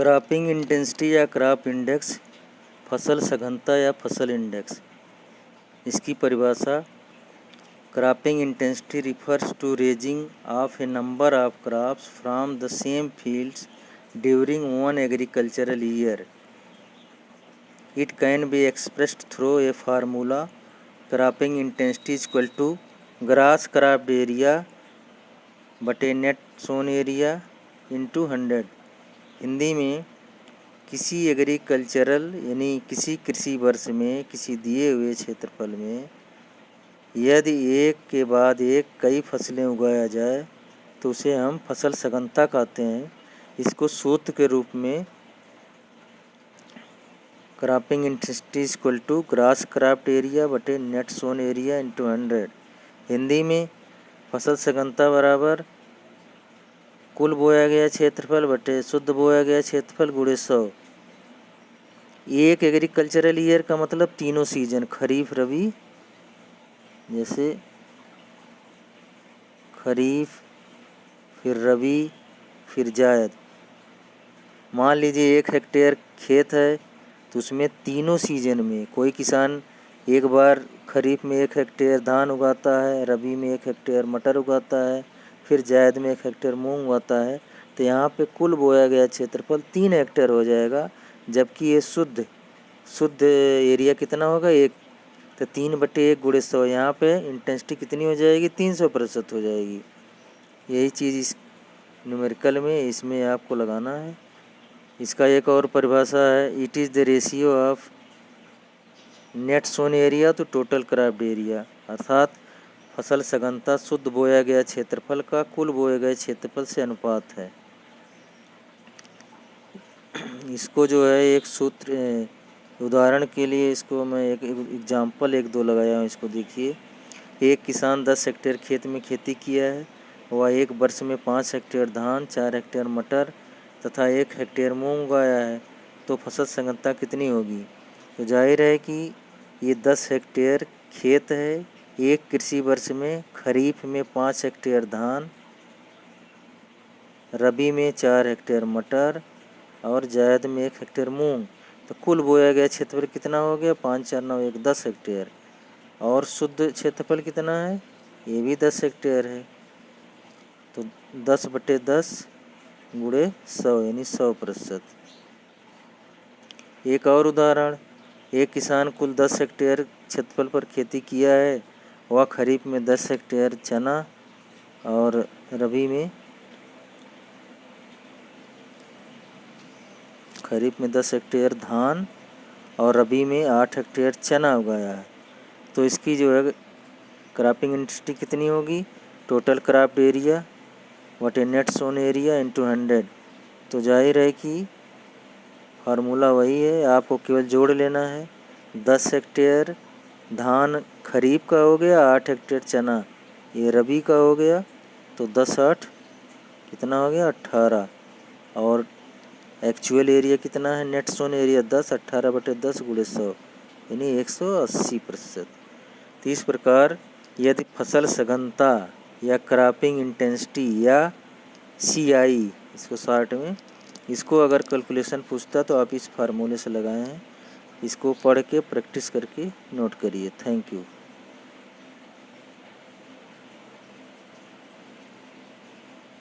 Cropping intensity या crop index, फसल सघनता या फसल इंडेक्स। इसकी परिभाषा, cropping intensity refers to ranging of a number of crops from the same fields during one agricultural year. It can be expressed through a formula, cropping intensity equal to gross cropped area बटे net sown area into 100। Hindi में, किसी agricultural यानी किसी कृषि वर्ष में किसी दिए हुए क्षेत्रफल में यदि एक के बाद एक कई फसलें उगाया जाए तो उसे हम फसल सघनता कहते हैं। इसको सूत्र के रूप में cropping intensity equal to gross cropped area बटे net sown area into 100। Hindi में, फसल सघनता बराबर कुल बोया गया क्षेत्रफल बटे शुद्ध बोया गया क्षेत्रफल गुणे 100। एक एग्रीकल्चरल ईयर का मतलब तीनों सीजन, खरीफ रबी, जैसे खरीफ फिर रबी फिर जायद। मान लीजिए 1 हेक्टेयर खेत है तो उसमें तीनों सीजन में कोई किसान एक बार खरीफ में 1 हेक्टेयर धान उगाता है, रबी में 1 हेक्टेयर मटर उगाता है, फिर जायद में 1 हेक्टेयर मूंग उगाता है। तो यहाँ पे कुल बोया गया क्षेत्रफल 3 हेक्टेयर हो जाएगा, जबकि ये शुद्ध एरिया कितना होगा 1। तो 3/1 गुणे 100, यहाँ पे इंटेंसिटी कितनी हो जाएगी 300% हो जाएगी। यही चीज़ इस न्यूमेरिकल में इसमें आपको लगाना है। इसका एक और परिभाषा है, it is the ratio of net sown area तो टोटल क्रॉप्ड एरिया, अर्थात फसल सघनता शुद्ध बोया गया क्षेत्रफल का कुल बोए गए क्षेत्रफल से अनुपात है। इसको जो है एक सूत्र, उदाहरण के लिए इसको मैं एक एग्जाम्पल 1-2 लगाया हूँ। इसको देखिए, एक किसान 10 हेक्टेयर खेत में खेती किया है। वह एक वर्ष में 5 हेक्टेयर धान, 4 हेक्टेयर मटर तथा 1 हेक्टेयर मूंग उगाया है। तो फसल सघनता कितनी होगी? तो जाहिर है कि ये 10 हेक्टेयर खेत है। एक कृषि वर्ष में खरीफ में 5 हेक्टेयर धान, रबी में 4 हेक्टेयर मटर और जायद में 1 हेक्टेयर मूंग। तो कुल बोया गया क्षेत्रफल कितना हो गया? 5 4 9 1 10 हेक्टेयर। और शुद्ध क्षेत्रफल कितना है? ये भी 10 हेक्टेयर है। तो 10/10 गुणे 100 यानी 100%। एक और उदाहरण, एक किसान कुल 10 हेक्टेयर क्षेत्रफल पर खेती किया है। वह खरीफ में 10 हेक्टेयर चना और रबी में 10 हेक्टेयर धान और रबी में 8 हेक्टेयर चना उगाया है। तो इसकी जो है क्रॉपिंग इंटेंसिटी कितनी होगी? टोटल क्रॉप्ड एरिया बटे नेट सोन एरिया इंटू 100। तो जाहिर है कि फार्मूला वही है, आपको केवल जोड़ लेना है। 10 हेक्टेयर धान खरीफ का हो गया, 8 हेक्टेयर चना ये रबी का हो गया। तो 10/8 कितना हो गया? 18। और एक्चुअल एरिया कितना है? नेट सोन एरिया 10, 18/10 गुणे 100 यानी 180%। तो इस प्रकार यदि फसल सघनता या क्रॉपिंग इंटेंसिटी या CI, इसको शॉर्ट में, इसको अगर कैलकुलेशन पूछता तो आप इस फार्मूले से लगाए हैं। इसको पढ़ के प्रैक्टिस करके नोट करिए। Thank you.